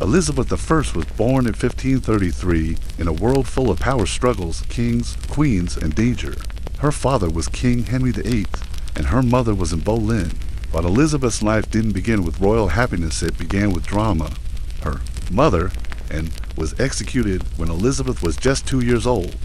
Elizabeth I was born in 1533 in a world full of power struggles, kings, queens, and danger. Her father was King Henry VIII, and her mother was in Boleyn. But Elizabeth's life didn't begin with royal happiness, it began with drama. Her mother was executed when Elizabeth was just 2 years old.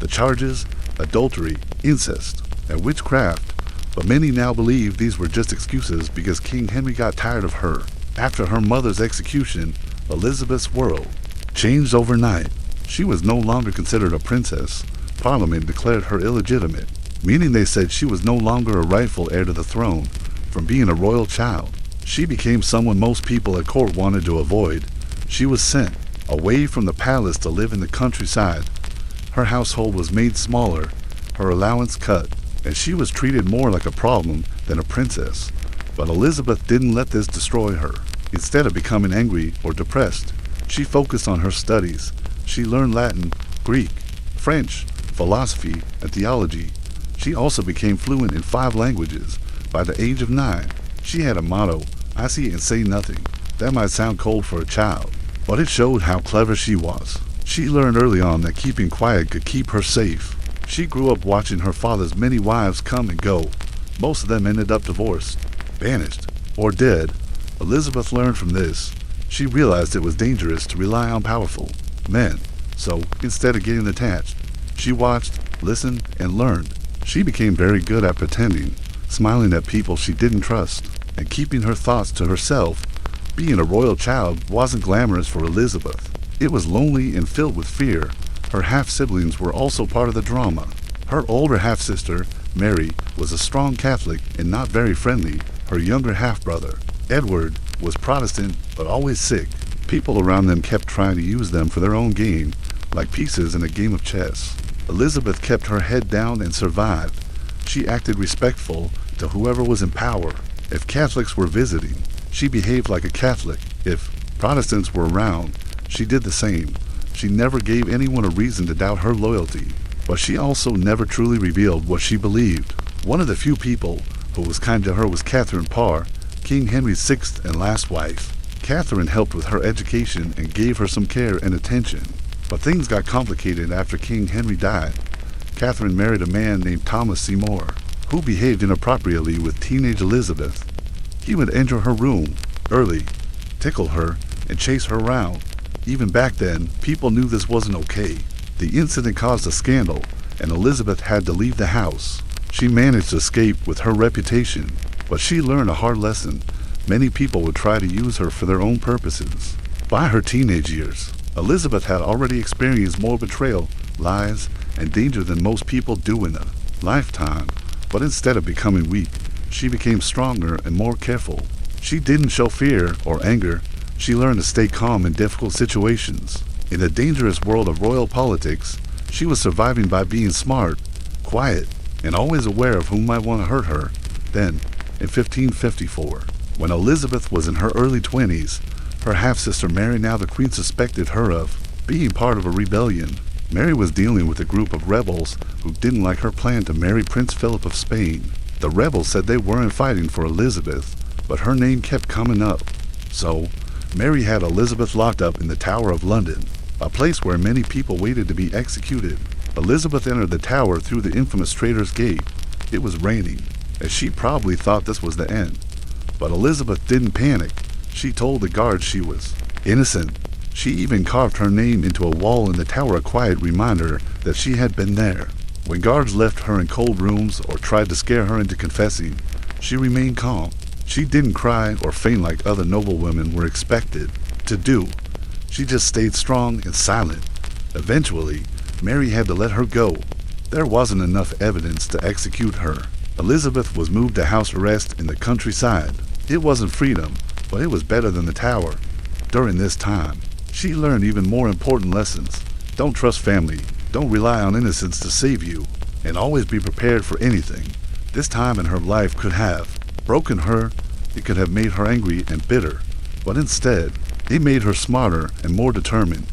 The charges: adultery, incest, and witchcraft. But many now believe these were just excuses because King Henry got tired of her. After her mother's execution, Elizabeth's world changed overnight. She was no longer considered a princess. Parliament declared her illegitimate, meaning they said she was no longer a rightful heir to the throne. From being a royal child, she became someone most people at court wanted to avoid. She was sent away from the palace to live in the countryside. Her household was made smaller, her allowance cut, and she was treated more like a problem than a princess. But Elizabeth didn't let this destroy her. Instead of becoming angry or depressed, she focused on her studies. She learned Latin, Greek, French, philosophy, and theology. She also became fluent in 5 languages. By the age of 9, she had a motto: "I see and say nothing." That might sound cold for a child, but it showed how clever she was. She learned early on that keeping quiet could keep her safe. She grew up watching her father's many wives come and go. Most of them ended up divorced, banished, or dead. Elizabeth learned from this. She realized it was dangerous to rely on powerful men. So, instead of getting attached, she watched, listened, and learned. She became very good at pretending, smiling at people she didn't trust, and keeping her thoughts to herself. Being a royal child wasn't glamorous for Elizabeth. It was lonely and filled with fear. Her half-siblings were also part of the drama. Her older half-sister, Mary, was a strong Catholic and not very friendly. Her younger half-brother, Edward, was Protestant but always sick. People around them kept trying to use them for their own gain, like pieces in a game of chess. Elizabeth kept her head down and survived. She acted respectful to whoever was in power. If Catholics were visiting, she behaved like a Catholic. If Protestants were around, she did the same. She never gave anyone a reason to doubt her loyalty, but she also never truly revealed what she believed. One of the few people who was kind to her was Catherine Parr, King Henry's 6th and last wife. Catherine helped with her education and gave her some care and attention. But things got complicated after King Henry died. Catherine married a man named Thomas Seymour, who behaved inappropriately with teenage Elizabeth. He would enter her room early, tickle her, and chase her around. Even back then, people knew this wasn't okay. The incident caused a scandal, and Elizabeth had to leave the house. She managed to escape with her reputation, but she learned a hard lesson. Many people would try to use her for their own purposes. By her teenage years, Elizabeth had already experienced more betrayal, lies, and danger than most people do in a lifetime. But instead of becoming weak, she became stronger and more careful. She didn't show fear or anger. She learned to stay calm in difficult situations. In the dangerous world of royal politics, she was surviving by being smart, quiet, and always aware of who might want to hurt her. Then, in 1554, when Elizabeth was in her early 20s, her half-sister Mary, now the queen, suspected her of being part of a rebellion. Mary was dealing with a group of rebels who didn't like her plan to marry Prince Philip of Spain. The rebels said they weren't fighting for Elizabeth, but her name kept coming up. So, Mary had Elizabeth locked up in the Tower of London, a place where many people waited to be executed. Elizabeth entered the tower through the infamous Traitor's Gate. It was raining, as she probably thought this was the end. But Elizabeth didn't panic. She told the guards she was innocent. She even carved her name into a wall in the tower, a quiet reminder that she had been there. When guards left her in cold rooms or tried to scare her into confessing, she remained calm. She didn't cry or faint like other noblewomen were expected to do. She just stayed strong and silent. Eventually, Mary had to let her go. There wasn't enough evidence to execute her. Elizabeth was moved to house arrest in the countryside. It wasn't freedom, but it was better than the tower. During this time, she learned even more important lessons. Don't trust family, don't rely on innocence to save you, and always be prepared for anything. This time in her life could have broken her, it could have made her angry and bitter, but instead, it made her smarter and more determined.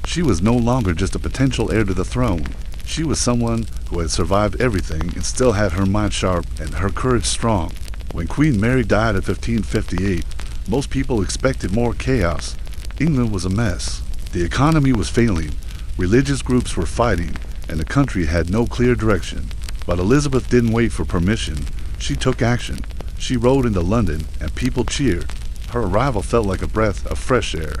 She was no longer just a potential heir to the throne. She was someone who had survived everything and still had her mind sharp and her courage strong. When Queen Mary died in 1558, most people expected more chaos. England was a mess. The economy was failing, religious groups were fighting, and the country had no clear direction. But Elizabeth didn't wait for permission. She took action. She rode into London, and people cheered. Her arrival felt like a breath of fresh air.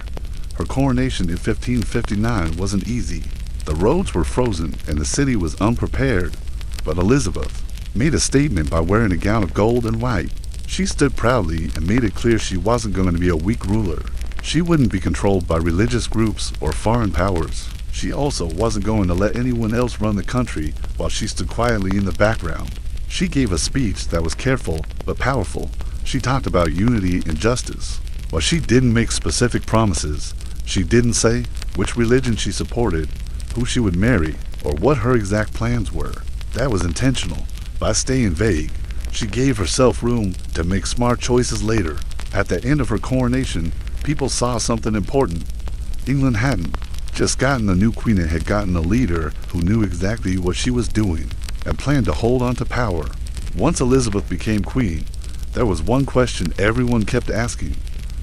Her coronation in 1559 wasn't easy. The roads were frozen, and the city was unprepared. But Elizabeth made a statement by wearing a gown of gold and white. She stood proudly and made it clear she wasn't going to be a weak ruler. She wouldn't be controlled by religious groups or foreign powers. She also wasn't going to let anyone else run the country while she stood quietly in the background. She gave a speech that was careful but powerful. She talked about unity and justice. While she didn't make specific promises, she didn't say which religion she supported, who she would marry, or what her exact plans were. That was intentional. By staying vague, she gave herself room to make smart choices later. At the end of her coronation, people saw something important. England hadn't just gotten a new queen, it had gotten a leader who knew exactly what she was doing and planned to hold on to power. Once Elizabeth became queen, there was one question everyone kept asking.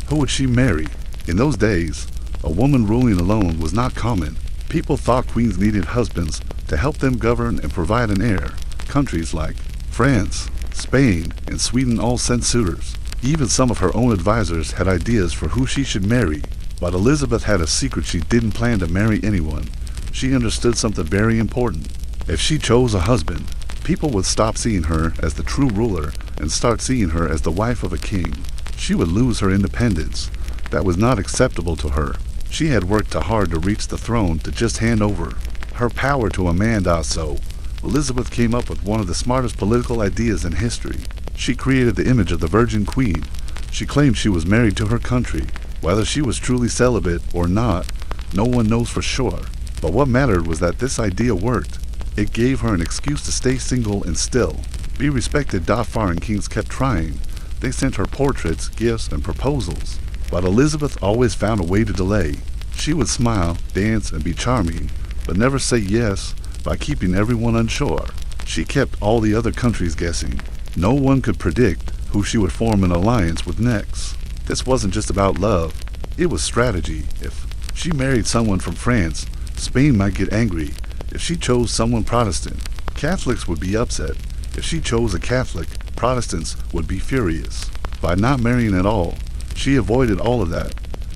Who would she marry? In those days, a woman ruling alone was not common. People thought queens needed husbands to help them govern and provide an heir. Countries like France, Spain, and Sweden all sent suitors. Even some of her own advisors had ideas for who she should marry. But Elizabeth had a secret: she didn't plan to marry anyone. She understood something very important. If she chose a husband, people would stop seeing her as the true ruler and start seeing her as the wife of a king. She would lose her independence. That was not acceptable to her. She had worked too hard to reach the throne to just hand over her power to a man. So Elizabeth came up with one of the smartest political ideas in history. She created the image of the Virgin Queen. She claimed she was married to her country. Whether she was truly celibate or not, no one knows for sure. But what mattered was that this idea worked. It gave her an excuse to stay single and still be respected. Foreign kings kept trying. They sent her portraits, gifts, and proposals. But Elizabeth always found a way to delay. She would smile, dance, and be charming, but never say yes by keeping everyone unsure. She kept all the other countries guessing. No one could predict who she would form an alliance with next. This wasn't just about love, it was strategy. If she married someone from France, Spain might get angry. If she chose someone Protestant, Catholics would be upset. If she chose a Catholic, Protestants would be furious. By not marrying at all, she avoided all of that.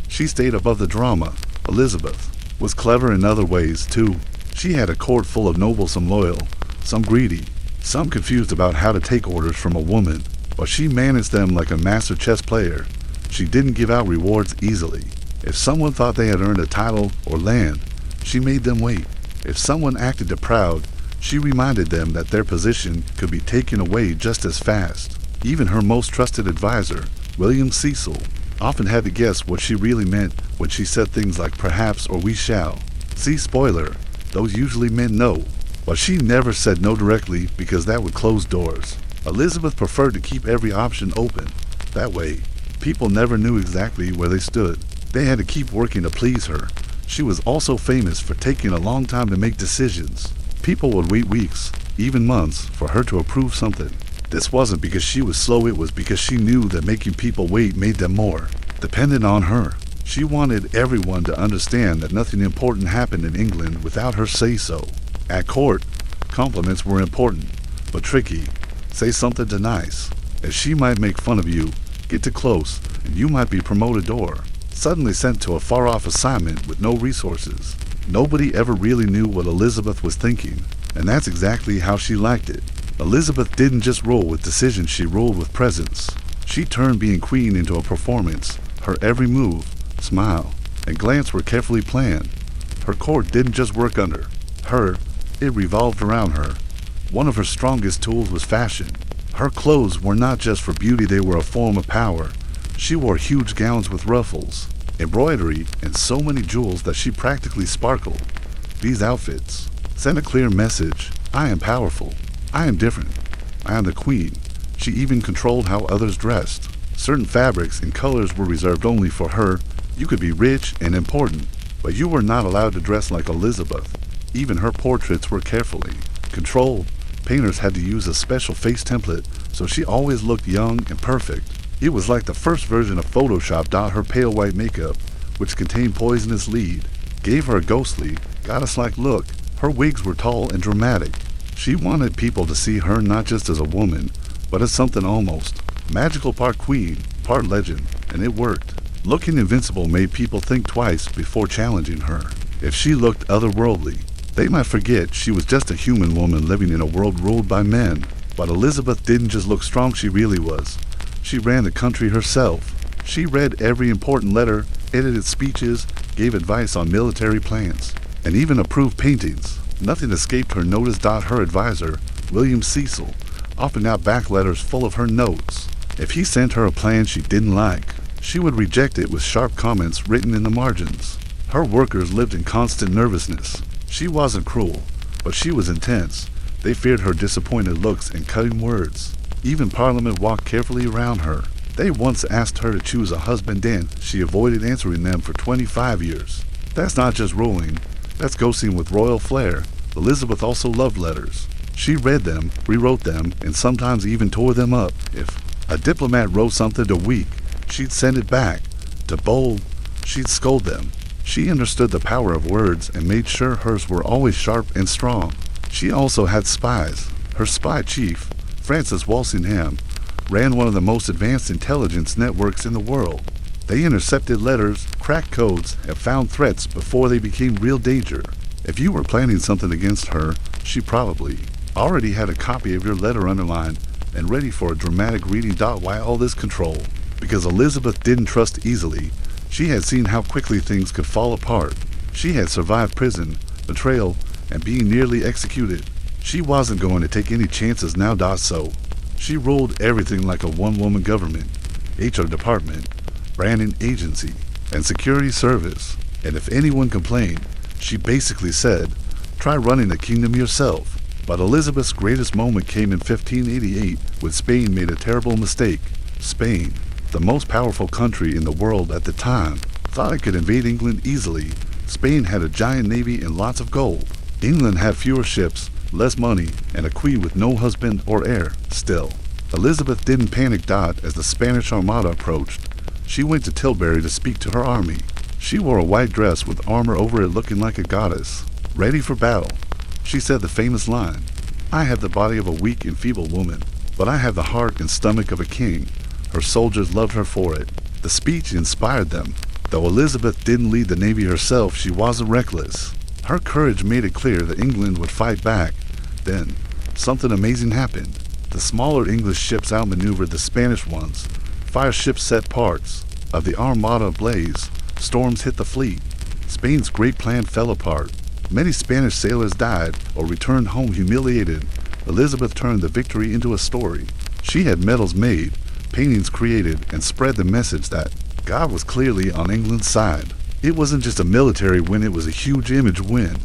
She stayed above the drama. Elizabeth was clever in other ways, too. She had a court full of nobles, some loyal, some greedy, some confused about how to take orders from a woman, but she managed them like a master chess player. She didn't give out rewards easily. If someone thought they had earned a title or land, she made them wait. If someone acted proud, she reminded them that their position could be taken away just as fast. Even her most trusted advisor, William Cecil, often had to guess what she really meant when she said things like perhaps or we shall. See, spoiler, those usually meant no. But she never said no directly because that would close doors. Elizabeth preferred to keep every option open. That way, people never knew exactly where they stood. They had to keep working to please her. She was also famous for taking a long time to make decisions. People would wait weeks, even months, for her to approve something. This wasn't because she was slow, it was because she knew that making people wait made them more dependent on her. She wanted everyone to understand that nothing important happened in England without her say-so. At court, compliments were important, but tricky. Say something to nice, as she might make fun of you, get too close, and you might be promoted or suddenly sent to a far-off assignment with no resources. Nobody ever really knew what Elizabeth was thinking, and that's exactly how she liked it. Elizabeth didn't just rule with decision, she ruled with presence. She turned being queen into a performance. Her every move, smile, and glance were carefully planned. Her court didn't just work under her, it revolved around her. One of her strongest tools was fashion. Her clothes were not just for beauty, they were a form of power. She wore huge gowns with ruffles, embroidery, and so many jewels that she practically sparkled. These outfits sent a clear message: I am powerful, I am different, I am the queen. She even controlled how others dressed. Certain fabrics and colors were reserved only for her. You could be rich and important, but you were not allowed to dress like Elizabeth. Even her portraits were carefully controlled. Painters had to use a special face template, so she always looked young and perfect. It was like the first version of Photoshop. Her pale white makeup which contained poisonous lead, gave her a ghostly, goddess-like look. Her wigs were tall and dramatic. She wanted people to see her not just as a woman, but as something almost magical, part queen, part legend, and it worked. Looking invincible made people think twice before challenging her. If she looked otherworldly, they might forget she was just a human woman living in a world ruled by men. But Elizabeth didn't just look strong, she really was. She ran the country herself. She read every important letter, edited speeches, gave advice on military plans, and even approved paintings. Nothing escaped her notice. Her advisor, William Cecil, often out back letters full of her notes. If he sent her a plan she didn't like, she would reject it with sharp comments written in the margins. Her workers lived in constant nervousness. She wasn't cruel, but she was intense. They feared her disappointed looks and cutting words. Even Parliament walked carefully around her. They once asked her to choose a husband, and she avoided answering them for 25 years. That's not just ruling, that's ghosting with royal flair. Elizabeth also loved letters. She read them, rewrote them, and sometimes even tore them up. If a diplomat wrote something to weak, she'd send it back. To bold, she'd scold them. She understood the power of words and made sure hers were always sharp and strong. She also had spies. Her spy chief, Francis Walsingham, ran one of the most advanced intelligence networks in the world. They intercepted letters, cracked codes, and found threats before they became real danger. If you were planning something against her, she probably already had a copy of your letter underlined and ready for a dramatic reading. Why all this control? Because Elizabeth didn't trust easily. She had seen how quickly things could fall apart. She had survived prison, betrayal, and being nearly executed. She wasn't going to take any chances now. So she ruled everything like a one-woman government, HR department, branding agency, and security service. And if anyone complained, she basically said, try running a kingdom yourself. But Elizabeth's greatest moment came in 1588 when Spain made a terrible mistake. Spain, the most powerful country in the world at the time, thought it could invade England easily. Spain had a giant navy and lots of gold. England had fewer ships, less money, and a queen with no husband or heir. Still, Elizabeth didn't panic. As the Spanish Armada approached, she went to Tilbury to speak to her army. She wore a white dress with armor over it, looking like a goddess, ready for battle. She said the famous line, I have the body of a weak and feeble woman, but I have the heart and stomach of a king. Her soldiers loved her for it. The speech inspired them. Though Elizabeth didn't lead the navy herself, she wasn't reckless. Her courage made it clear that England would fight back. Then, something amazing happened. The smaller English ships outmaneuvered the Spanish ones. Fire ships set parts of the Armada ablaze. Storms hit the fleet. Spain's great plan fell apart. Many Spanish sailors died or returned home humiliated. Elizabeth turned the victory into a story. She had medals made, paintings created, and spread the message that God was clearly on England's side. It wasn't just a military win, it was a huge image win.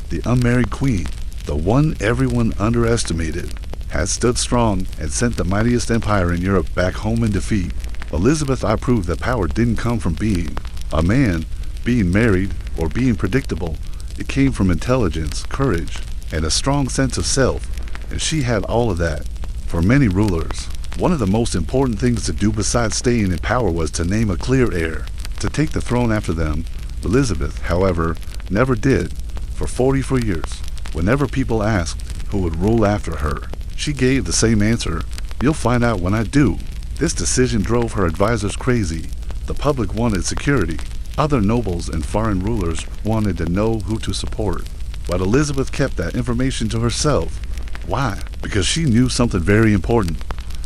The unmarried queen, the one everyone underestimated, had stood strong and sent the mightiest empire in Europe back home in defeat. Elizabeth I proved that power didn't come from being a man, being married, or being predictable. It came from intelligence, courage, and a strong sense of self, and she had all of that. For many rulers, one of the most important things to do besides staying in power was to name a clear heir, to take the throne after them. Elizabeth, however, never did. For 44 years, whenever people asked who would rule after her, she gave the same answer, you'll find out when I do. This decision drove her advisors crazy. The public wanted security. Other nobles and foreign rulers wanted to know who to support. But Elizabeth kept that information to herself. Why? Because she knew something very important.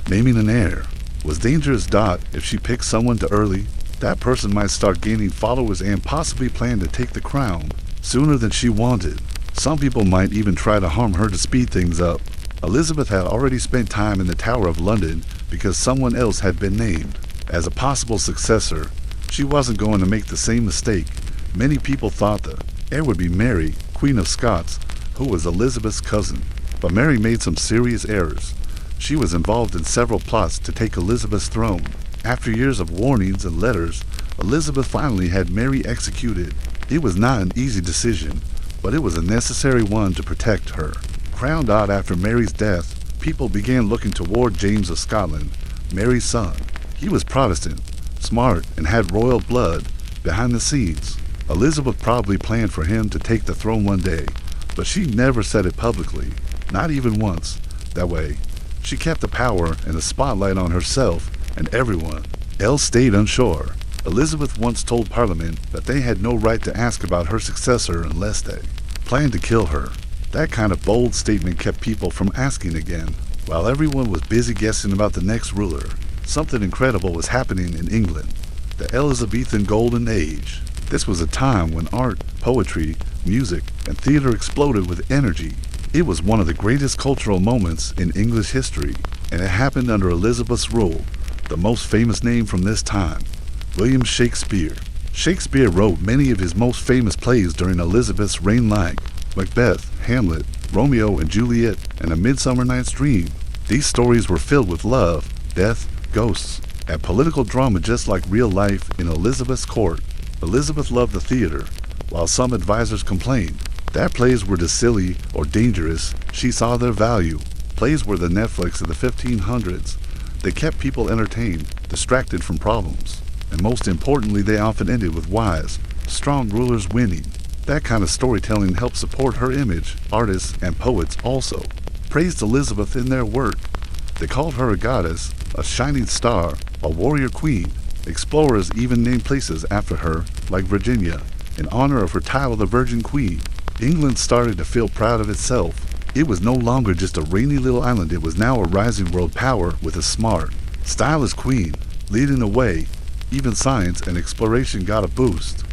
Naming an heir was dangerous. If she picked someone too early, that person might start gaining followers and possibly plan to take the crown sooner than she wanted. Some people might even try to harm her to speed things up. Elizabeth had already spent time in the Tower of London because someone else had been named as a possible successor. She wasn't going to make the same mistake. Many people thought the heir would be Mary, Queen of Scots, who was Elizabeth's cousin. But Mary made some serious errors. She was involved in several plots to take Elizabeth's throne. After years of warnings and letters, Elizabeth finally had Mary executed. It was not an easy decision, but it was a necessary one to protect her. Crowned after Mary's death, people began looking toward James of Scotland, Mary's son. He was Protestant, smart, and had royal blood. Behind the scenes, Elizabeth probably planned for him to take the throne one day, but she never said it publicly, not even once. That way, she kept the power and the spotlight on herself and everyone else stayed unsure. Elizabeth once told Parliament that they had no right to ask about her successor unless they planned to kill her. That kind of bold statement kept people from asking again. While everyone was busy guessing about the next ruler, something incredible was happening in England. The Elizabethan Golden Age. This was a time when art, poetry, music, and theater exploded with energy. It was one of the greatest cultural moments in English history, and it happened under Elizabeth's rule. The most famous name from this time, William Shakespeare. Shakespeare wrote many of his most famous plays during Elizabeth's reign, like Macbeth, Hamlet, Romeo and Juliet, and A Midsummer Night's Dream. These stories were filled with love, death, ghosts, and political drama just like real life in Elizabeth's court. Elizabeth loved the theater, while some advisors complained that plays were too silly or dangerous. She saw their value. Plays were the Netflix of the 1500s. They kept people entertained, distracted from problems, and most importantly, they often ended with wise, strong rulers winning. That kind of storytelling helped support her image. Artists and poets also praised Elizabeth in their work. They called her a goddess, a shining star, a warrior queen. Explorers even named places after her, like Virginia, in honor of her title, the Virgin Queen. England started to feel proud of itself. It was no longer just a rainy little island, it was now a rising world power with a smart, stylish queen leading the way. Even science and exploration got a boost.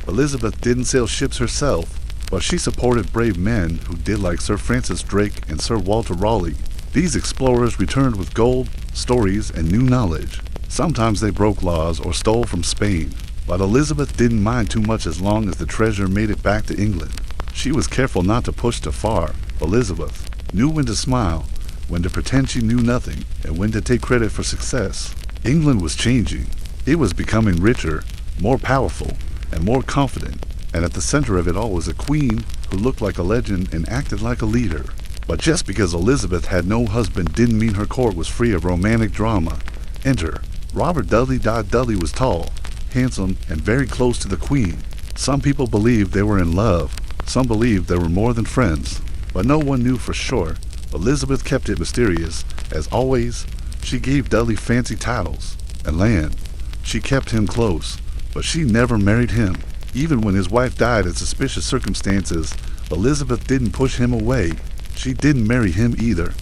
Elizabeth didn't sail ships herself, but she supported brave men who did, like Sir Francis Drake and Sir Walter Raleigh. These explorers returned with gold, stories, and new knowledge. Sometimes they broke laws or stole from Spain, but Elizabeth didn't mind too much as long as the treasure made it back to England. She was careful not to push too far. Elizabeth knew when to smile, when to pretend she knew nothing, and when to take credit for success. England was changing. It was becoming richer, more powerful, and more confident, and at the center of it all was a queen who looked like a legend and acted like a leader. But just because Elizabeth had no husband didn't mean her court was free of romantic drama. Enter Robert Dudley. Dudley was tall, handsome, and very close to the queen. Some people believed they were in love. Some believed they were more than friends, but no one knew for sure. Elizabeth kept it mysterious. As always, she gave Dudley fancy titles and land. She kept him close, but she never married him. Even when his wife died in suspicious circumstances, Elizabeth didn't push him away. She didn't marry him either.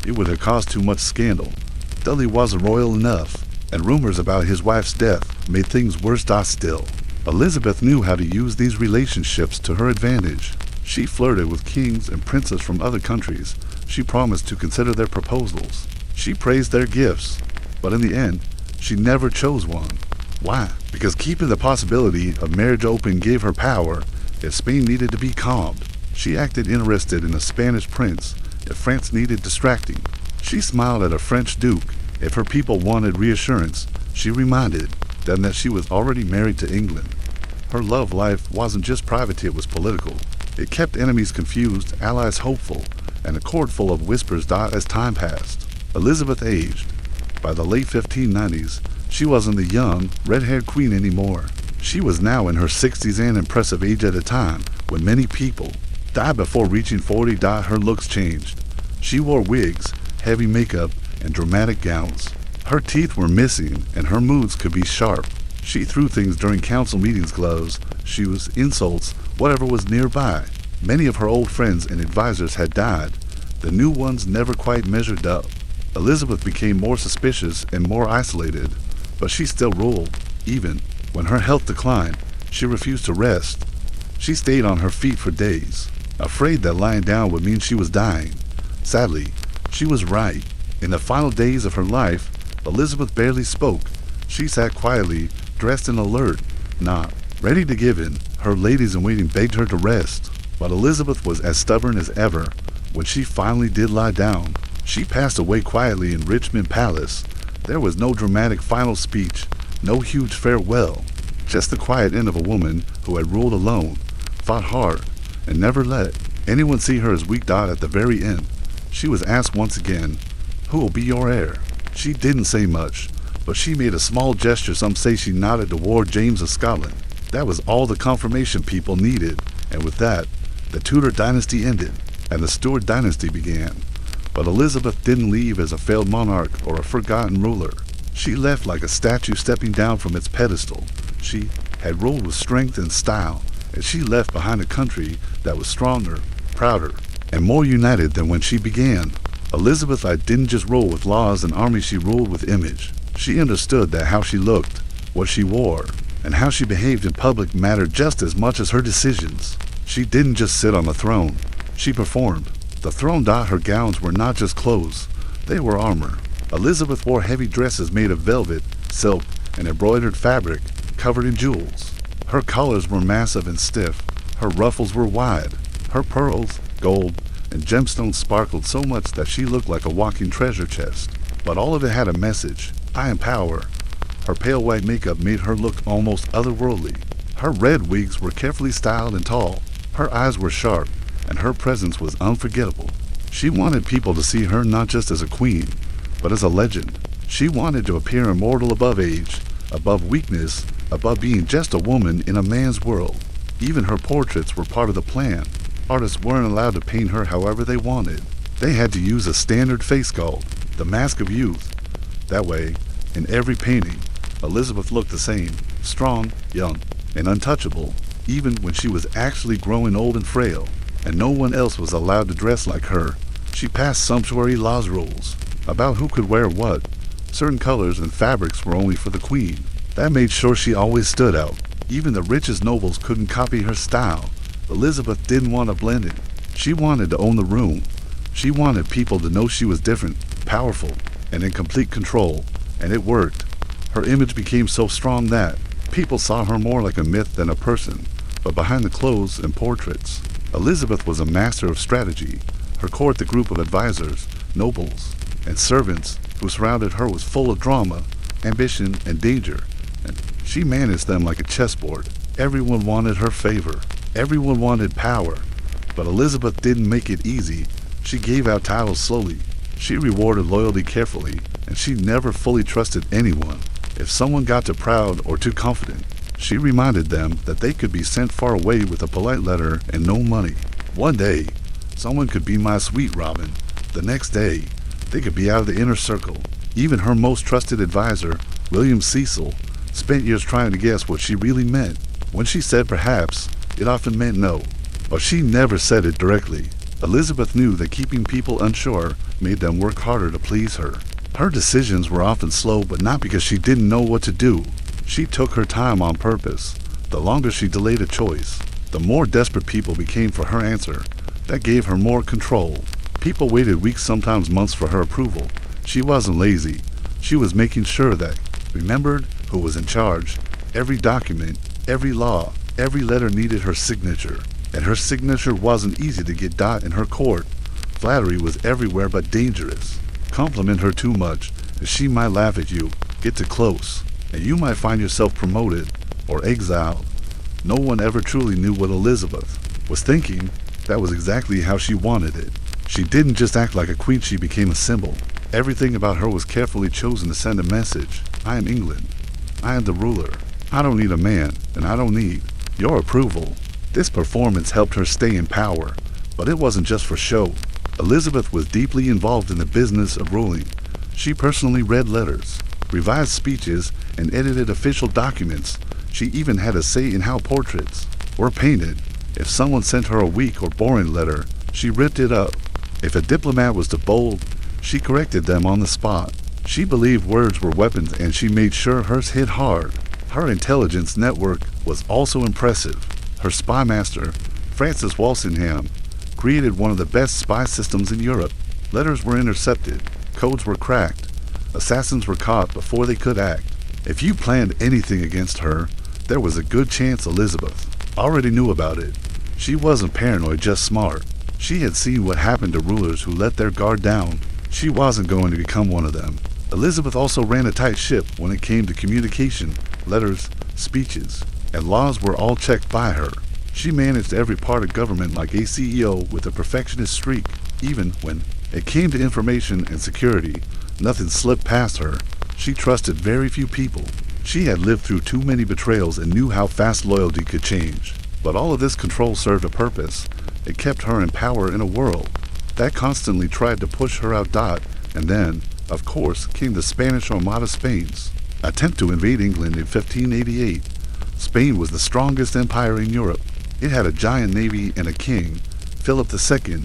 It would have caused too much scandal. Dudley wasn't royal enough, and rumors about his wife's death made things worse. Still, Elizabeth knew how to use these relationships to her advantage. She flirted with kings and princes from other countries. She promised to consider their proposals. She praised their gifts, but in the end, she never chose one. Why? Because keeping the possibility of marriage open gave her power. If Spain needed to be calmed, she acted interested in a Spanish prince. If France needed distracting, she smiled at a French duke. If her people wanted reassurance, she reminded them that she was already married to England. Her love life wasn't just private, it was political. It kept enemies confused, allies hopeful, and a court full of whispers. As time passed, Elizabeth aged. By the late 1590s, she wasn't the young, red-haired queen anymore. She was now in her 60s, an impressive age at a time when many people died before reaching 40. Her looks changed. She wore wigs, heavy makeup, and dramatic gowns. Her teeth were missing, and her moods could be sharp. She threw things during council meetings, gloves, shoes, insults, whatever was nearby. Many of her old friends and advisors had died. The new ones never quite measured up. Elizabeth became more suspicious and more isolated, but she still ruled. Even when her health declined, she refused to rest. She stayed on her feet for days, afraid that lying down would mean she was dying. Sadly, she was right. In the final days of her life, Elizabeth barely spoke. She sat quietly, dressed and alert, not ready to give in. Her ladies-in-waiting begged her to rest, but Elizabeth was as stubborn as ever. When she finally did lie down, she passed away quietly in Richmond Palace. There was no dramatic final speech, no huge farewell, just the quiet end of a woman who had ruled alone, fought hard, and never let anyone see her as weak. At the very end, she was asked once again, "Who will be your heir?" She didn't say much, but she made a small gesture. Some say she nodded toward James of Scotland. That was all the confirmation people needed, and with that, the Tudor dynasty ended, and the Stuart dynasty began. But Elizabeth didn't leave as a failed monarch or a forgotten ruler. She left like a statue stepping down from its pedestal. She had ruled with strength and style, and she left behind a country that was stronger, prouder, and more united than when she began. Elizabeth I didn't just rule with laws and armies, she ruled with image. She understood that how she looked, what she wore, and how she behaved in public mattered just as much as her decisions. She didn't just sit on the throne, she performed. The throne. Her gowns were not just clothes, they were armor. Elizabeth wore heavy dresses made of velvet, silk, and embroidered fabric covered in jewels. Her collars were massive and stiff, her ruffles were wide, her pearls, gold, and gemstones sparkled so much that she looked like a walking treasure chest. But all of it had a message: I am power. Her pale white makeup made her look almost otherworldly. Her red wigs were carefully styled and tall. Her eyes were sharp, and her presence was unforgettable. She wanted people to see her not just as a queen, but as a legend. She wanted to appear immortal above age, above weakness, above being just a woman in a man's world. Even her portraits were part of the plan. Artists weren't allowed to paint her however they wanted. They had to use a standard face called the Mask of Youth. That way, in every painting, Elizabeth looked the same, strong, young, and untouchable, even when she was actually growing old and frail, and no one else was allowed to dress like her. She passed sumptuary laws rules about who could wear what. Certain colors and fabrics were only for the queen. That made sure she always stood out. Even the richest nobles couldn't copy her style. Elizabeth didn't want to blend in. She wanted to own the room. She wanted people to know she was different, powerful, and in complete control. And it worked. Her image became so strong that people saw her more like a myth than a person. But behind the clothes and portraits, Elizabeth was a master of strategy. Her court, the group of advisors, nobles, and servants who surrounded her, was full of drama, ambition, and danger. And she managed them like a chessboard. Everyone wanted her favor. Everyone wanted power. But Elizabeth didn't make it easy. She gave out titles slowly. She rewarded loyalty carefully, and she never fully trusted anyone. If someone got too proud or too confident, she reminded them that they could be sent far away with a polite letter and no money. One day, someone could be my sweet Robin. The next day, they could be out of the inner circle. Even her most trusted advisor, William Cecil, spent years trying to guess what she really meant. When she said perhaps, it often meant no. But she never said it directly. Elizabeth knew that keeping people unsure made them work harder to please her. Her decisions were often slow, but not because she didn't know what to do. She took her time on purpose. The longer she delayed a choice, the more desperate people became for her answer. That gave her more control. People waited weeks, sometimes months, for her approval. She wasn't lazy. She was making sure that remembered who was in charge. Every document, every law, every letter needed her signature. And her signature wasn't easy to get. In her court, flattery was everywhere but dangerous. Compliment her too much, and she might laugh at you. Get too close, and you might find yourself promoted or exiled. No one ever truly knew what Elizabeth was thinking. That was exactly how she wanted it. She didn't just act like a queen, she became a symbol. Everything about her was carefully chosen to send a message. I am England. I am the ruler. I don't need a man, and I don't need your approval. This performance helped her stay in power, but it wasn't just for show. Elizabeth was deeply involved in the business of ruling. She personally read letters, revised speeches, and edited official documents. She even had a say in how portraits were painted. If someone sent her a weak or boring letter, she ripped it up. If a diplomat was too bold, she corrected them on the spot. She believed words were weapons, and she made sure hers hit hard. Her intelligence network was also impressive. Her spy master, Francis Walsingham, created one of the best spy systems in Europe. Letters were intercepted, codes were cracked, assassins were caught before they could act. If you planned anything against her, there was a good chance Elizabeth already knew about it. She wasn't paranoid, just smart. She had seen what happened to rulers who let their guard down. She wasn't going to become one of them. Elizabeth also ran a tight ship when it came to communication. Letters, speeches, and laws were all checked by her. She managed every part of government like a CEO with a perfectionist streak. Even when it came to information and security, nothing slipped past her. She trusted very few people. She had lived through too many betrayals and knew how fast loyalty could change. But all of this control served a purpose. It kept her in power in a world that constantly tried to push her out. And then, of course, came the Spanish Armada. Spain's attempt to invade England in 1588. Spain was the strongest empire in Europe. It had a giant navy and a king, Philip II,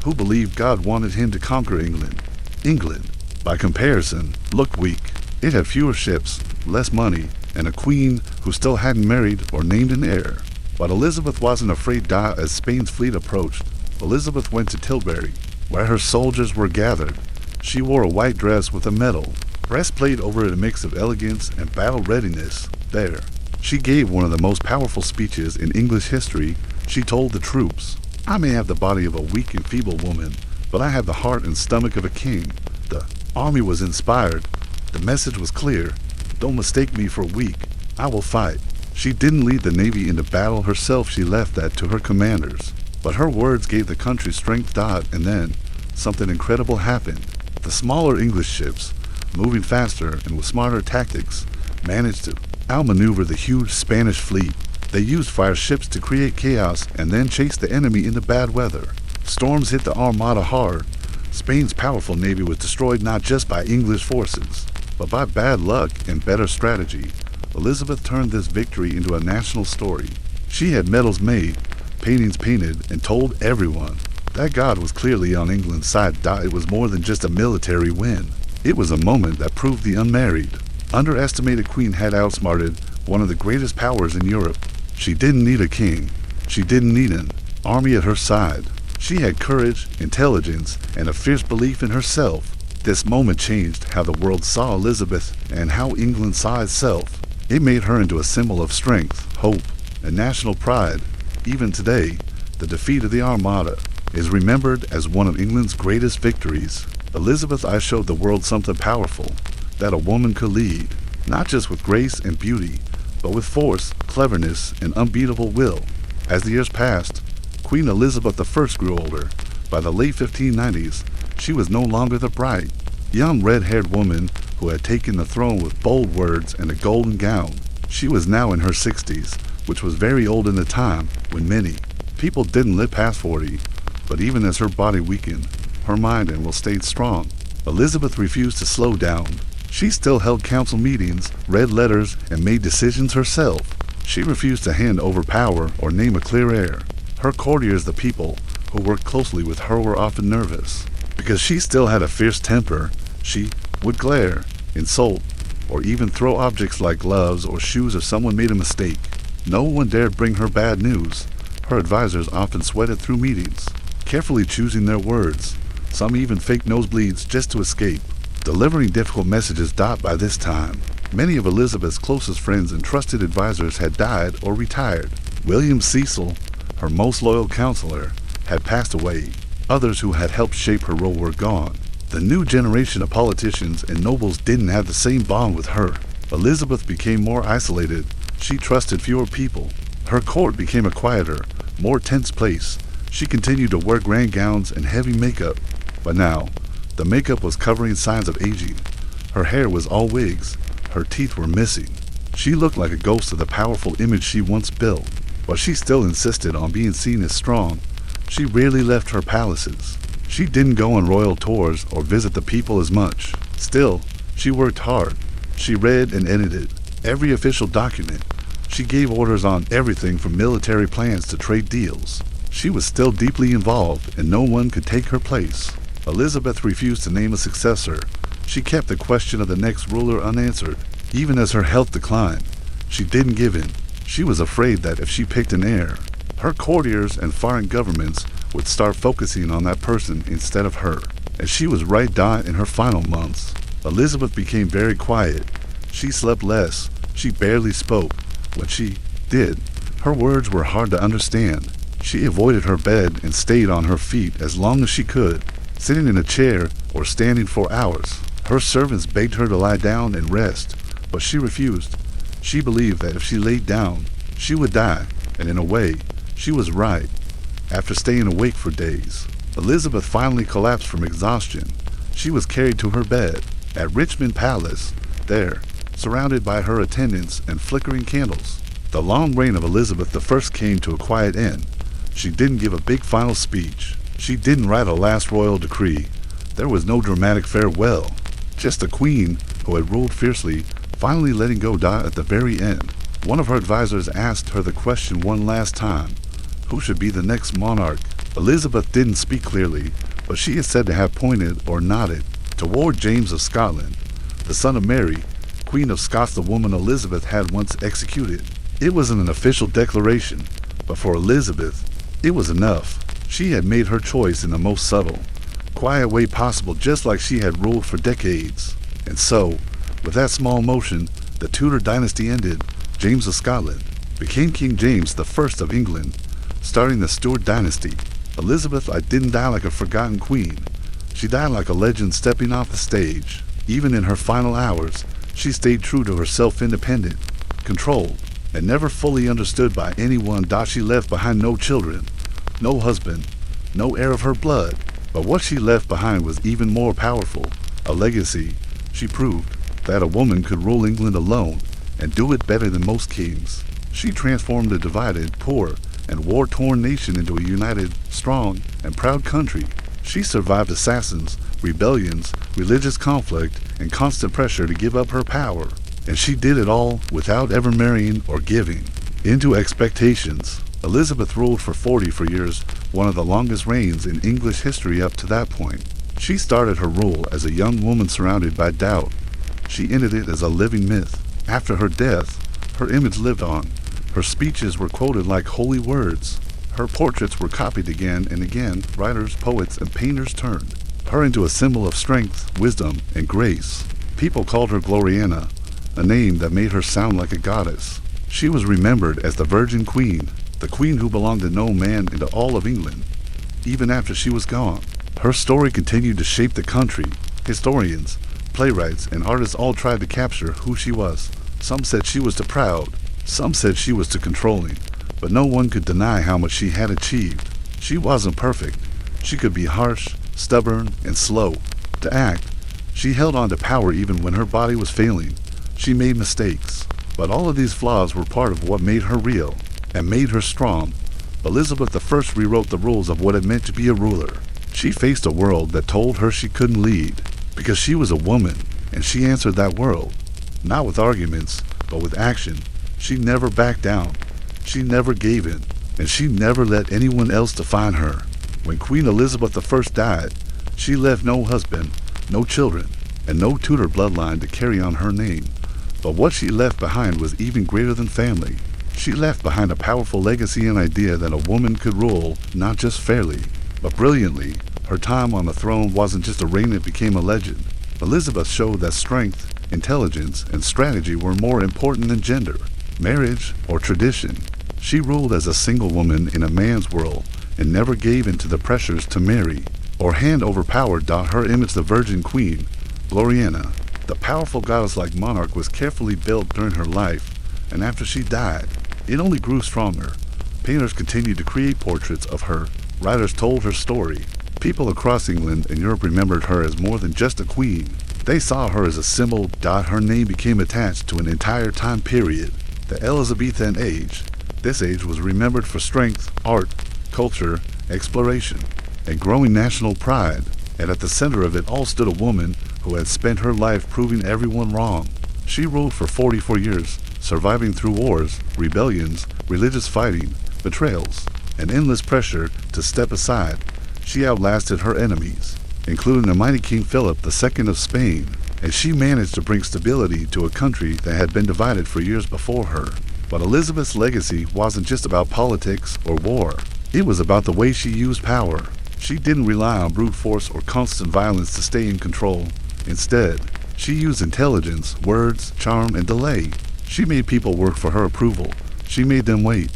who believed God wanted him to conquer England. England, by comparison, looked weak. It had fewer ships, less money, and a queen who still hadn't married or named an heir. But Elizabeth wasn't afraid. As Spain's fleet approached, Elizabeth went to Tilbury, where her soldiers were gathered. She wore a white dress with a metal breastplate over it, a mix of elegance and battle readiness. There, she gave one of the most powerful speeches in English history. She told the troops, "I may have the body of a weak and feeble woman, but I have the heart and stomach of a king." The army was inspired. The message was clear. Don't mistake me for weak. I will fight. She didn't lead the navy into battle herself. She left that to her commanders. But her words gave the country strength. And then, something incredible happened. The smaller English ships, moving faster and with smarter tactics, managed to outmaneuver the huge Spanish fleet. They used fire ships to create chaos and then chased the enemy into bad weather. Storms hit the Armada hard. Spain's powerful navy was destroyed not just by English forces, but by bad luck and better strategy. Elizabeth turned this victory into a national story. She had medals made, paintings painted, and told everyone that God was clearly on England's side. It was more than just a military win. It was a moment that proved the unmarried, underestimated queen had outsmarted one of the greatest powers in Europe. She didn't need a king. She didn't need an army at her side. She had courage, intelligence, and a fierce belief in herself. This moment changed how the world saw Elizabeth and how England saw itself. It made her into a symbol of strength, hope, and national pride. Even today, the defeat of the Armada is remembered as one of England's greatest victories. Elizabeth I showed the world something powerful, that a woman could lead, not just with grace and beauty, but with force, cleverness, and unbeatable will. As the years passed, Queen Elizabeth I grew older. By the late 1590s, she was no longer the bright, young red-haired woman who had taken the throne with bold words and a golden gown. She was now in her 60s, which was very old in the time when many people didn't live past 40. But even as her body weakened, her mind and will stayed strong. Elizabeth refused to slow down. She still held council meetings, read letters, and made decisions herself. She refused to hand over power or name a clear heir. Her courtiers, the people who worked closely with her, were often nervous. Because she still had a fierce temper, she would glare, insult, or even throw objects like gloves or shoes if someone made a mistake. No one dared bring her bad news. Her advisors often sweated through meetings, carefully choosing their words. Some even faked nosebleeds just to escape, delivering difficult messages. By this time, many of Elizabeth's closest friends and trusted advisors had died or retired. William Cecil, her most loyal counselor, had passed away. Others who had helped shape her role were gone. The new generation of politicians and nobles didn't have the same bond with her. Elizabeth became more isolated. She trusted fewer people. Her court became a quieter, more tense place. She continued to wear grand gowns and heavy makeup. But now, the makeup was covering signs of aging. Her hair was all wigs. Her teeth were missing. She looked like a ghost of the powerful image she once built. But she still insisted on being seen as strong. She rarely left her palaces. She didn't go on royal tours or visit the people as much. Still, she worked hard. She read and edited every official document. She gave orders on everything from military plans to trade deals. She was still deeply involved, and no one could take her place. Elizabeth refused to name a successor. She kept the question of the next ruler unanswered. Even as her health declined, she didn't give in. She was afraid that if she picked an heir, her courtiers and foreign governments would start focusing on that person instead of her. As she was right in her final months, Elizabeth became very quiet. She slept less. She barely spoke. When she did, her words were hard to understand. She avoided her bed and stayed on her feet as long as she could, sitting in a chair or standing for hours. Her servants begged her to lie down and rest, but she refused. She believed that if she laid down, she would die, and in a way, she was right. After staying awake for days, Elizabeth finally collapsed from exhaustion. She was carried to her bed at Richmond Palace. There, surrounded by her attendants and flickering candles. The long reign of Elizabeth I came to a quiet end. She didn't give a big final speech. She didn't write a last royal decree. There was no dramatic farewell. Just a queen who had ruled fiercely, finally letting go at the very end. One of her advisors asked her the question one last time: who should be the next monarch? Elizabeth didn't speak clearly, but she is said to have pointed or nodded toward James of Scotland, the son of Mary, Queen of Scots, the woman Elizabeth had once executed. It wasn't an official declaration, but for Elizabeth, it was enough. She had made her choice in the most subtle, quiet way possible, just like she had ruled for decades. And so, with that small motion, the Tudor dynasty ended. James of Scotland became King James I of England, starting the Stuart dynasty. Elizabeth didn't die like a forgotten queen. She died like a legend stepping off the stage. Even in her final hours, she stayed true to herself, independent, controlled, and never fully understood by anyone. She left behind no children, no husband, no heir of her blood. But what she left behind was even more powerful, a legacy. She proved that a woman could rule England alone and do it better than most kings. She transformed a divided, poor, and war-torn nation into a united, strong, and proud country. She survived assassins, rebellions, religious conflict, and constant pressure to give up her power. And she did it all without ever marrying or giving into expectations. Elizabeth ruled for 44 years, one of the longest reigns in English history up to that point. She started her rule as a young woman surrounded by doubt. She ended it as a living myth. After her death, her image lived on. Her speeches were quoted like holy words. Her portraits were copied again and again. Writers, poets, and painters turned her into a symbol of strength, wisdom, and grace. People called her Gloriana, a name that made her sound like a goddess. She was remembered as the Virgin Queen, the queen who belonged to no man in all of England. Even after she was gone, her story continued to shape the country. Historians, playwrights, and artists all tried to capture who she was. Some said she was too proud, some said she was too controlling, but no one could deny how much she had achieved. She wasn't perfect. She could be harsh, stubborn, and slow to act. She held on to power even when her body was failing. She made mistakes, but all of these flaws were part of what made her real and made her strong. Elizabeth I rewrote the rules of what it meant to be a ruler. She faced a world that told her she couldn't lead because she was a woman, and she answered that world, not with arguments, but with action. She never backed down. She never gave in, and she never let anyone else define her. When Queen Elizabeth I died, she left no husband, no children, and no Tudor bloodline to carry on her name. But what she left behind was even greater than family. She left behind a powerful legacy and idea that a woman could rule not just fairly, but brilliantly. Her time on the throne wasn't just a reign, it became a legend. Elizabeth showed that strength, intelligence, and strategy were more important than gender, marriage, or tradition. She ruled as a single woman in a man's world and never gave in to the pressures to marry or hand over power. Her image, the Virgin Queen, Gloriana, the powerful goddess-like monarch, was carefully built during her life, and after she died, it only grew stronger. Painters continued to create portraits of her. Writers told her story. People across England and Europe remembered her as more than just a queen. They saw her as a symbol. Her name became attached to an entire time period, the Elizabethan age. This age was remembered for strength, art, culture, exploration, and growing national pride. And at the center of it all stood a woman who had spent her life proving everyone wrong. She ruled for 44 years, surviving through wars, rebellions, religious fighting, betrayals, and endless pressure to step aside. She outlasted her enemies, including the mighty King Philip II of Spain, and she managed to bring stability to a country that had been divided for years before her. But Elizabeth's legacy wasn't just about politics or war. It was about the way she used power. She didn't rely on brute force or constant violence to stay in control. Instead, she used intelligence, words, charm, and delay. She made people work for her approval. She made them wait.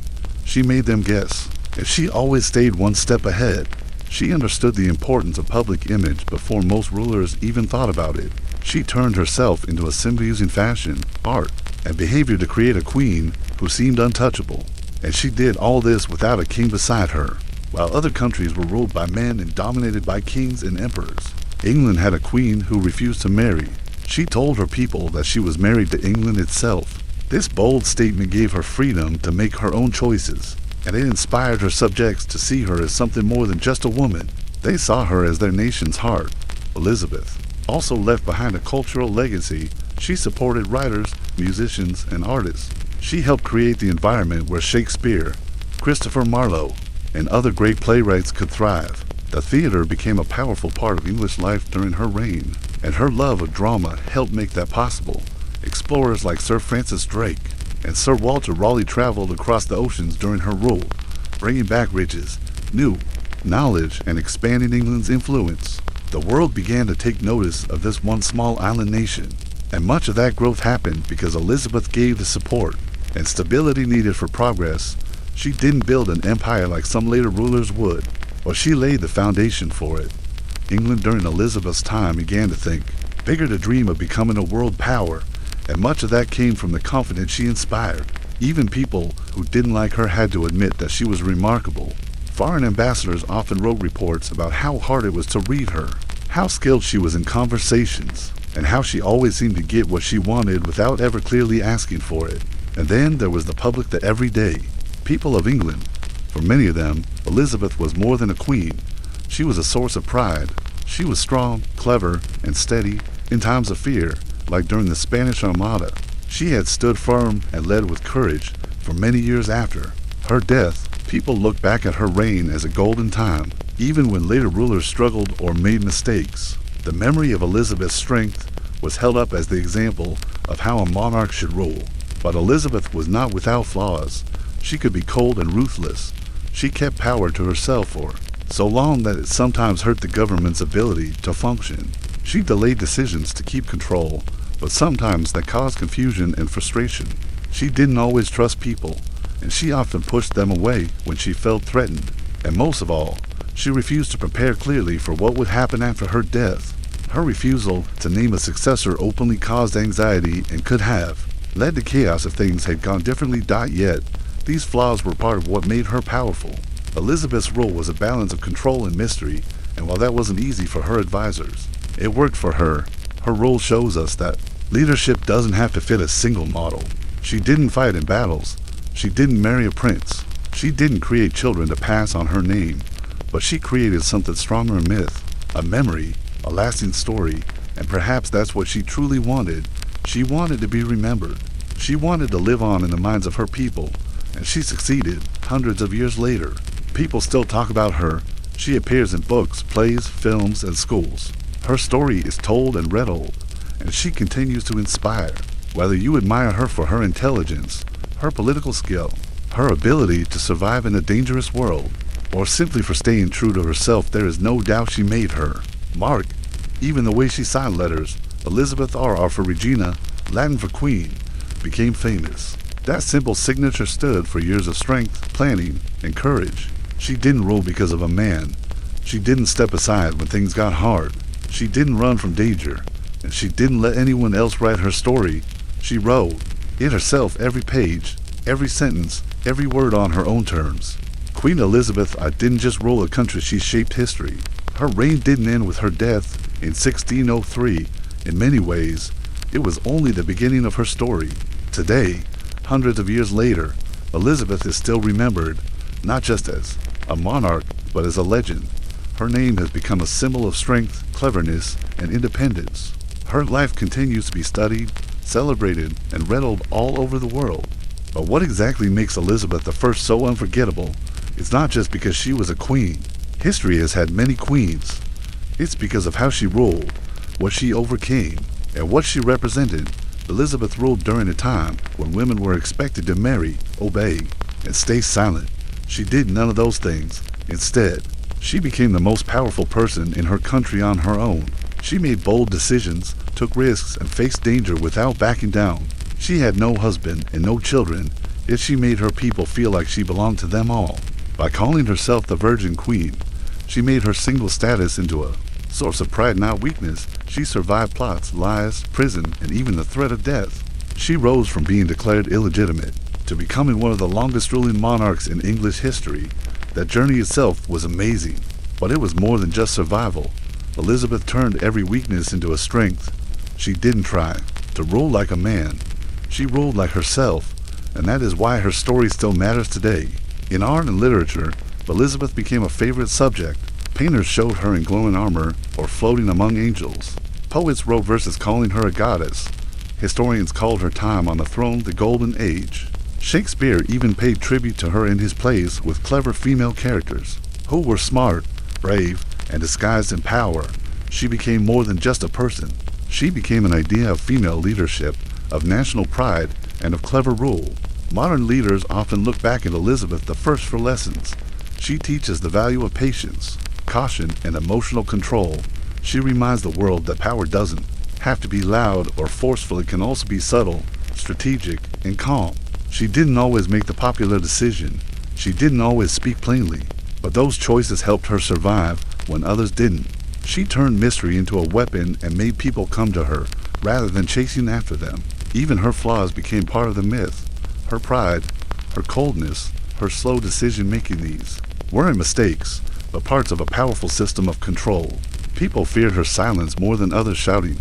She made them guess. And she always stayed one step ahead. She understood the importance of public image before most rulers even thought about it. She turned herself into a symbol using fashion, art, and behavior to create a queen who seemed untouchable. And she did all this without a king beside her. While other countries were ruled by men and dominated by kings and emperors, England had a queen who refused to marry. She told her people that she was married to England itself. This bold statement gave her freedom to make her own choices, and it inspired her subjects to see her as something more than just a woman. They saw her as their nation's heart. Elizabeth also left behind a cultural legacy. She supported writers, musicians, and artists. She helped create the environment where Shakespeare, Christopher Marlowe, and other great playwrights could thrive. The theater became a powerful part of English life during her reign, and her love of drama helped make that possible. Explorers like Sir Francis Drake and Sir Walter Raleigh traveled across the oceans during her rule, bringing back riches, new knowledge, and expanding England's influence. The world began to take notice of this one small island nation, and much of that growth happened because Elizabeth gave the support and stability needed for progress. She didn't build an empire like some later rulers would, but she laid the foundation for it. England during Elizabeth's time began to think bigger, to dream of becoming a world power, and much of that came from the confidence she inspired. Even people who didn't like her had to admit that she was remarkable. Foreign ambassadors often wrote reports about how hard it was to read her, how skilled she was in conversations, and how she always seemed to get what she wanted without ever clearly asking for it. And then there was the public, the everyday people of England. For many of them, Elizabeth was more than a queen. She was a source of pride. She was strong, clever, and steady in times of fear, like during the Spanish Armada. She had stood firm and led with courage for many years after her death. People look back at her reign as a golden time, even when later rulers struggled or made mistakes. The memory of Elizabeth's strength was held up as the example of how a monarch should rule. But Elizabeth was not without flaws. She could be cold and ruthless. She kept power to herself for so long that it sometimes hurt the government's ability to function. She delayed decisions to keep control, but sometimes that caused confusion and frustration. She didn't always trust people, and she often pushed them away when she felt threatened. And most of all, she refused to prepare clearly for what would happen after her death. Her refusal to name a successor openly caused anxiety and could have led to chaos if things had gone differently. Yet, these flaws were part of what made her powerful. Elizabeth's rule was a balance of control and mystery, and while that wasn't easy for her advisors, it worked for her. Her role shows us that leadership doesn't have to fit a single model. She didn't fight in battles. She didn't marry a prince. She didn't create children to pass on her name, but she created something stronger, a myth, a memory, a lasting story, and perhaps that's what she truly wanted. She wanted to be remembered. She wanted to live on in the minds of her people, and she succeeded. Hundreds of years later, people still talk about her. She appears in books, plays, films, and schools. Her story is told and retold, and she continues to inspire. Whether you admire her for her intelligence, her political skill, her ability to survive in a dangerous world, or simply for staying true to herself, there is no doubt she made her mark. Even the way she signed letters, Elizabeth R for Regina, Latin for Queen, became famous. That simple signature stood for years of strength, planning, and courage. She didn't rule because of a man. She didn't step aside when things got hard. She didn't run from danger, and she didn't let anyone else write her story. She wrote it herself, every page, every sentence, every word on her own terms. Queen Elizabeth didn't just rule a country, she shaped history. Her reign didn't end with her death in 1603. In many ways, it was only the beginning of her story. Today, hundreds of years later, Elizabeth is still remembered, not just as a monarch, but as a legend. Her name has become a symbol of strength, cleverness, and independence. Her life continues to be studied, celebrated, and retold all over the world. But what exactly makes Elizabeth I so unforgettable? It's not just because she was a queen. History has had many queens. It's because of how she ruled, what she overcame, and what she represented. Elizabeth ruled during a time when women were expected to marry, obey, and stay silent. She did none of those things. Instead, she became the most powerful person in her country on her own. She made bold decisions, took risks, and faced danger without backing down. She had no husband and no children, yet she made her people feel like she belonged to them all. By calling herself the Virgin Queen, she made her single status into a source of pride, not weakness. She survived plots, lies, prison, and even the threat of death. She rose from being declared illegitimate to becoming one of the longest ruling monarchs in English history. That journey itself was amazing, but it was more than just survival. Elizabeth turned every weakness into a strength. She didn't try to rule like a man. She ruled like herself, and that is why her story still matters today. In art and literature, Elizabeth became a favorite subject. Painters showed her in glowing armor or floating among angels. Poets wrote verses calling her a goddess. Historians called her time on the throne the Golden Age. Shakespeare even paid tribute to her in his plays with clever female characters who were smart, brave, and disguised in power. She became more than just a person. She became an idea of female leadership, of national pride, and of clever rule. Modern leaders often look back at Elizabeth I for lessons. She teaches the value of patience, caution, and emotional control. She reminds the world that power doesn't have to be loud or forceful. It can also be subtle, strategic, and calm. She didn't always make the popular decision. She didn't always speak plainly, but those choices helped her survive when others didn't. She turned mystery into a weapon and made people come to her rather than chasing after them. Even her flaws became part of the myth. Her pride, her coldness, her slow decision-making, these weren't mistakes, but parts of a powerful system of control. People feared her silence more than others shouting.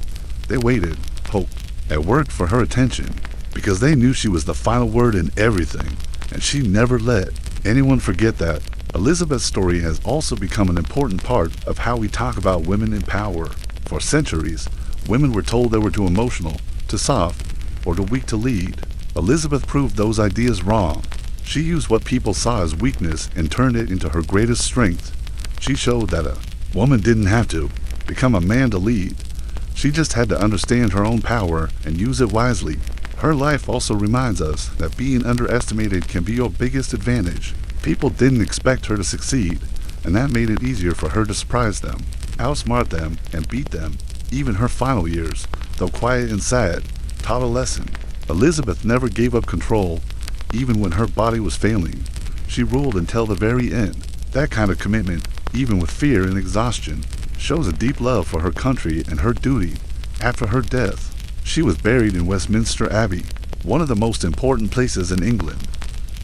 They waited, hoped, and worked for her attention, because they knew she was the final word in everything, and she never let anyone forget that. Elizabeth's story has also become an important part of how we talk about women in power. For centuries, women were told they were too emotional, too soft, or too weak to lead. Elizabeth proved those ideas wrong. She used what people saw as weakness and turned it into her greatest strength. She showed that a woman didn't have to become a man to lead. She just had to understand her own power and use it wisely. Her life also reminds us that being underestimated can be your biggest advantage. People didn't expect her to succeed, and that made it easier for her to surprise them, outsmart them, and beat them. Even her final years, though quiet and sad, taught a lesson. Elizabeth never gave up control, even when her body was failing. She ruled until the very end. That kind of commitment, even with fear and exhaustion, shows a deep love for her country and her duty. After her death, she was buried in Westminster Abbey, one of the most important places in England.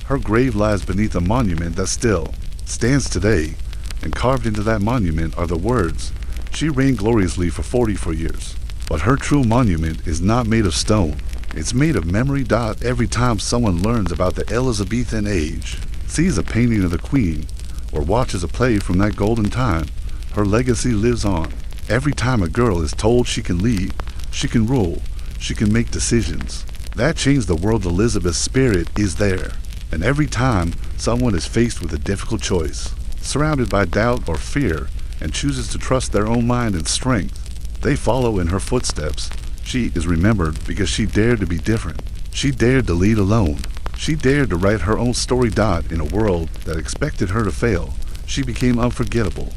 Her grave lies beneath a monument that still stands today, and carved into that monument are the words, "She reigned gloriously for 44 years. But her true monument is not made of stone. It's made of memory. Every time someone learns about the Elizabethan age, sees a painting of the Queen, or watches a play from that golden time, her legacy lives on. Every time a girl is told she can lead, she can rule, she can make decisions. That changed the world. Elizabeth's spirit is there. And every time someone is faced with a difficult choice, surrounded by doubt or fear, and chooses to trust their own mind and strength, they follow in her footsteps. She is remembered because she dared to be different. She dared to lead alone. She dared to write her own story. In a world that expected her to fail, she became unforgettable.